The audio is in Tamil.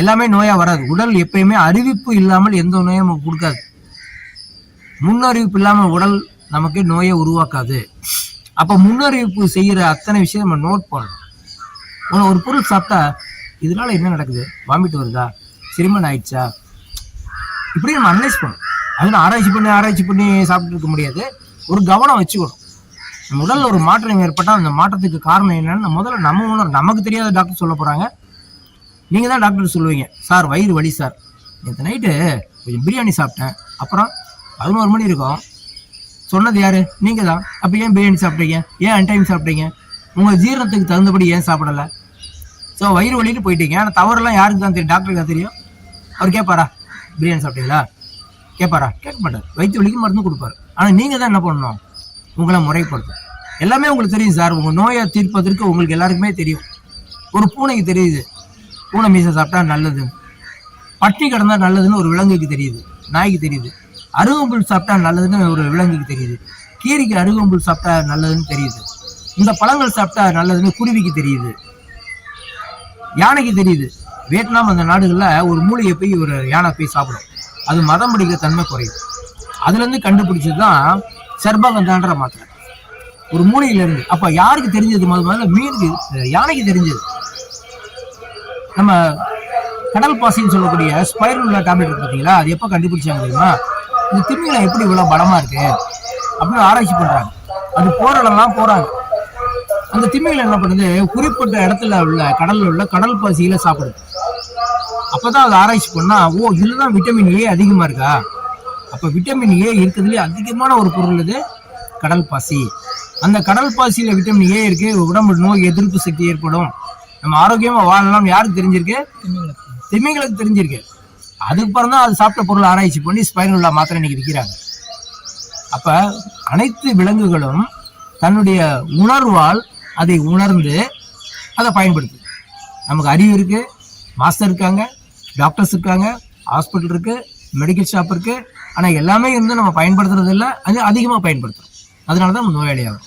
எல்லாமே நோயாக வராது. உடல் எப்பயுமே அறிவிப்பு இல்லாமல் எந்த நோயும் நமக்கு கொடுக்காது. முன்னறிவிப்பு இல்லாமல் உடல் நமக்கு நோயை உருவாக்காது. அப்போ முன்னறிவிப்பு செய்கிற அத்தனை விஷயம் நம்ம நோட் பண்ணணும். ஒரு பொருள் சாப்பிட்டா இதனால என்ன நடக்குது, வாமிட் வருதா, செரிமானம் ஆயிடுச்சா, இப்படி நம்ம அனலைஸ் பண்ணணும். அது ஆராய்ச்சி பண்ணி சாப்பிட்டு இருக்க முடியாது. ஒரு கவனம் வச்சுக்கணும். நம்ம உடலில் ஒரு மாற்றம் ஏற்பட்டால் அந்த மாற்றத்துக்கு காரணம் என்னன்னு முதல்ல நம்ம உணரும். நமக்கு தெரியாத டாக்டர் சொல்ல போகிறாங்க, நீங்கள் தான் டாக்டர் சொல்லுவீங்க. சார் வயிறு வலி சார், நேற்று நைட்டு கொஞ்சம் பிரியாணி சாப்பிட்டேன், அப்புறம் 11 மணி இருக்கும். சொன்னது யார்? நீங்கள் தான். அப்போ ஏன் பிரியாணி சாப்பிட்டீங்க, ஏன் அன்டைம் சாப்பிட்டீங்க, உங்கள் ஜீரணத்துக்கு தகுந்தபடி ஏன் சாப்பிடலை? ஸோ வயிறு வலின்னு போயிட்டீங்க. ஆனால் தவறுலாம் யாருக்கு தான் தெரியும்? டாக்டருக்கு தான் தெரியும். அவர் கேட்பாரா பிரியாணி சாப்பிட்டீங்களா? கேட்பாரா? கேட்க மாட்டார். வயிற்று வலிக்கு மருந்து கொடுப்பாரு. ஆனால் நீங்கள் தான் என்ன பண்ணணும், உங்களை முறைப்படுத்தும். எல்லாமே உங்களுக்கு தெரியும் சார். உங்கள் நோயை தீர்ப்பதற்கு உங்களுக்கு எல்லாருக்குமே தெரியும். ஒரு பூனைக்கு தெரியுது பூனை மீசை சாப்பிட்டா நல்லதுன்னு, பட்டி கிடந்தா நல்லதுன்னு ஒரு விலங்குக்கு தெரியுது, நாய்க்கு தெரியுது. அருகம்புல் சாப்பிட்டா நல்லதுன்னு ஒரு விலங்குக்கு தெரியுது. கீரிக்கு அருகம்புல் சாப்பிட்டா நல்லதுன்னு தெரியுது. இந்த பழங்கள் சாப்பிட்டா நல்லதுன்னு குருவிக்கு தெரியுது, யானைக்கு தெரியுது. வியட்நாம் அந்த நாடுகளில் ஒரு மூலிகை போய் ஒரு யானை போய் சாப்பிடும், அது மதம் பிடிக்கிற தன்மை குறையும். அதுலேருந்து கண்டுபிடிச்சது தான் சர்பகந்தான்ற மாத்திரை, ஒரு மூலிகையிலேருந்து. அப்போ யாருக்கு தெரிஞ்சது? முதல்ல மீனுக்கு, யானைக்கு தெரிஞ்சது. நம்ம கடல் பாசின்னு சொல்லக்கூடிய ஸ்பைருலா டேப்லெட் பார்த்தீங்களா, அது எப்போ கண்டுபிடிச்சாங்க தெரியுமா? இந்த திமிங்கலம் எப்படி இவ்வளோ பலமாக இருக்கு அப்படின்னு ஆராய்ச்சி பண்ணுறாங்க. அது போகிற இடம்லாம் போகிறாங்க. அந்த திமிங்கலம் என்ன பண்ணுது, குறிப்பிட்ட இடத்துல உள்ள கடலில் உள்ள கடல் பாசியில சாப்பிடுது. அப்போதான் அது ஆராய்ச்சி பண்ணா, ஓ இதுல தான் விட்டமின் ஏ அதிகமாக இருக்கா. அப்போ விட்டமின் ஏ இருக்கிறதுலே அதிகமான ஒரு பொருள் இது கடல் பாசி. அந்த கடல் பாசியில் விட்டமின் ஏ இருக்கு, உடம்பு நோய் எதிர்ப்பு சக்தி ஏற்படும், நம்ம ஆரோக்கியமாக வாழலாம். யாருக்கு தெரிஞ்சிருக்கு? திமிங்களுக்கு தெரிஞ்சிருக்கு. அதுக்கப்புறம் தான் அது சாப்பிட்ட பொருள் ஆராய்ச்சி பண்ணி ஸ்பைருலா மாத்திரை இன்னைக்கு விற்கிறாங்க. அப்போ அனைத்து விலங்குகளும் தன்னுடைய உணர்வால் அதை உணர்ந்து அதை பயன்படுத்து. நமக்கு அறிவு இருக்கு, மாஸ்டர் இருக்காங்க, டாக்டர்ஸ் இருக்காங்க, ஹாஸ்பிட்டல் இருக்கு, மெடிக்கல் ஷாப் இருக்கு. ஆனால் எல்லாமே இருந்து நம்ம பயன்படுத்துறது இல்லை, அது அதிகமாக பயன்படுத்துறோம். அதனால தான் நம்ம நோயாளி ஆகும்.